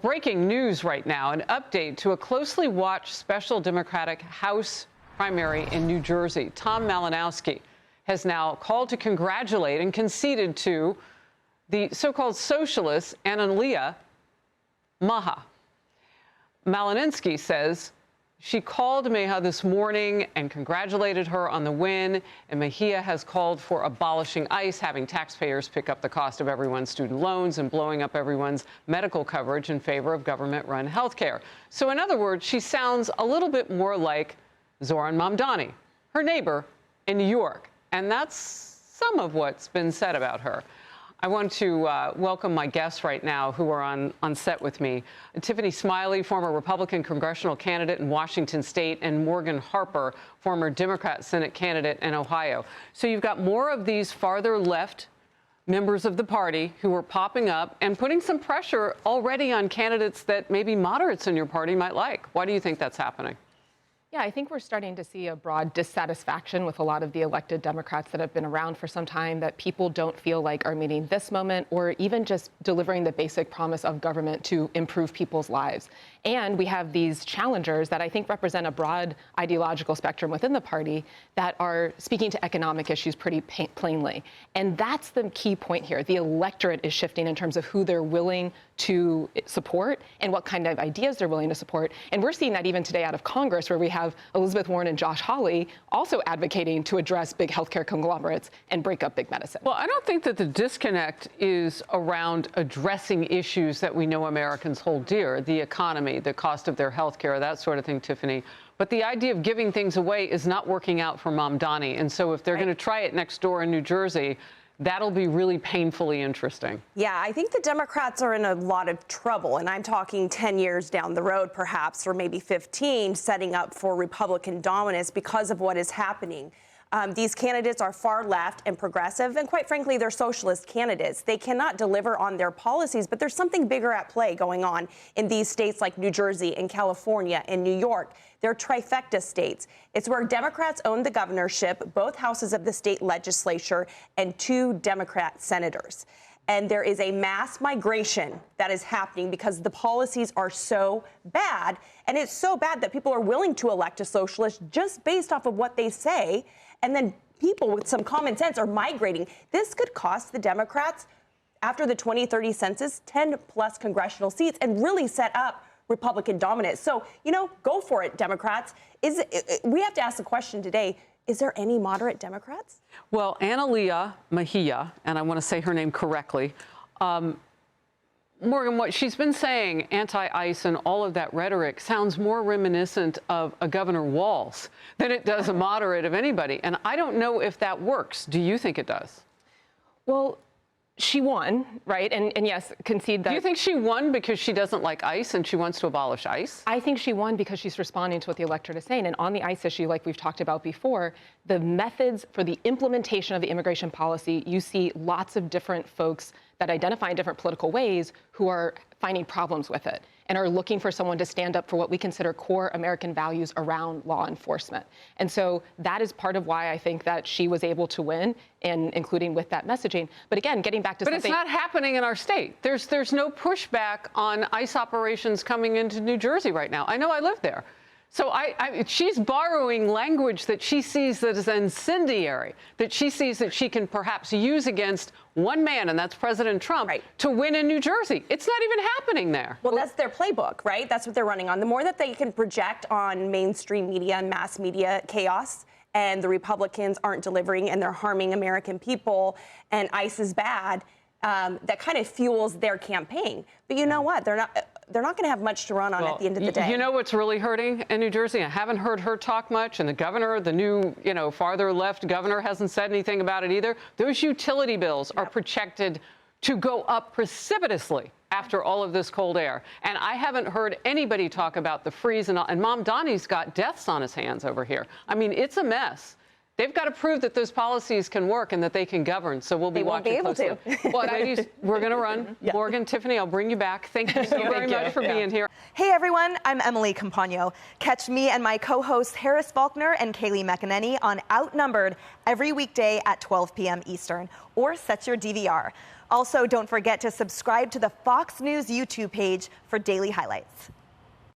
Breaking news right now, an update to a closely watched special Democratic House primary in New Jersey. Tom Malinowski has now called to congratulate and conceded to the so-called socialist Analia Maha. Malinowski says she called Maha this morning and congratulated her on the win, and Mejia has called for abolishing ICE, having taxpayers pick up the cost of everyone's student loans and blowing up everyone's medical coverage in favor of government-run health care. So in other words, she sounds a little bit more like Zohran Mamdani, her neighbor in New York, and that's some of what's been said about her. I want to welcome my guests right now who are on set with me. Tiffany Smiley, former Republican congressional candidate in Washington State, and Morgan Harper, former Democrat Senate candidate in Ohio. So you've got more of these farther left members of the party who are popping up and putting some pressure already on candidates that maybe moderates in your party might like. Why do you think that's happening? Yeah, I think we're starting to see a broad dissatisfaction with a lot of the elected Democrats that have been around for some time, that people don't feel like are meeting this moment or even just delivering the basic promise of government to improve people's lives. And we have these challengers that I think represent a broad ideological spectrum within the party that are speaking to economic issues pretty plainly. And that's the key point here. The electorate is shifting in terms of who they're willing to support and what kind of ideas they're willing to support. And we're seeing that even today out of Congress, where we have Elizabeth Warren and Josh Hawley also advocating to address big healthcare conglomerates and break up big medicine. Well, I don't think that the disconnect is around addressing issues that we know Americans hold dear, the economy, the cost of their health care, that sort of thing, Tiffany. But the idea of giving things away is not working out for Mamdani. And so if they're going to try it next door in New Jersey, that'll be really painfully interesting. Yeah, I think the Democrats are in a lot of trouble, and I'm talking 10 years down the road, perhaps, or maybe 15, setting up for Republican dominance because of what is happening. These candidates are far left and progressive, and quite frankly, they're socialist candidates. They cannot deliver on their policies, but there's something bigger at play going on in these states like New Jersey and California and New York. They're trifecta states. It's where Democrats own the governorship, both houses of the state legislature, and 2 Democrat senators. And there is a mass migration that is happening because the policies are so bad. And it's so bad that people are willing to elect a socialist just based off of what they say. And then people with some common sense are migrating. This could cost the Democrats, after the 2030 census, 10+ congressional seats and really set up Republican dominance. So, go for it, Democrats. We have to ask the question today, is there any moderate Democrats? Well, Analia Mejia, and I want to say her name correctly, Morgan, what she's been saying, anti-ICE and all of that rhetoric, sounds more reminiscent of a Governor Walz than it does a moderate of anybody. And I don't know if that works. Do you think it does? Well, she won, right? And yes, concede that. Do you think she won because she doesn't like ICE and she wants to abolish ICE? I think she won because she's responding to what the electorate is saying. And on the ICE issue, like we've talked about before, the methods for the implementation of the immigration policy, you see lots of different folks that identify in different political ways who are finding problems with it and are looking for someone to stand up for what we consider core American values around law enforcement. And so that is part of why I think that she was able to win, and including with that messaging. But again, getting back to something... But it's not happening in our state. There's no pushback on ICE operations coming into New Jersey right now. I know, I live there. So she's borrowing language that she sees that is incendiary, that she sees that she can perhaps use against one man, and that's President Trump, to win in New Jersey. It's not even happening there. Well, that's their playbook, right? That's what they're running on. The more that they can project on mainstream media and mass media chaos, and the Republicans aren't delivering and they're harming American people, and ICE is bad, that kind of fuels their campaign. But you know what? They're not going to have much to run on at the end of the day. You know what's really hurting in New Jersey? I haven't heard her talk much, and the governor, the new, farther left governor, hasn't said anything about it either. Those utility bills are projected to go up precipitously after all of this cold air. And I haven't heard anybody talk about the freeze, and Mamdani's got deaths on his hands over here. I mean, it's a mess. They've got to prove that those policies can work and that they can govern. So we'll be watching closely. Well, ladies, we're going to run. Yeah. Morgan, Tiffany, I'll bring you back. Thank you so very much for being here. Hey, everyone. I'm Emily Compagno. Catch me and my co-hosts Harris Faulkner and Kaylee McEnany on Outnumbered every weekday at 12 p.m. Eastern, or set your DVR. Also, don't forget to subscribe to the Fox News YouTube page for daily highlights.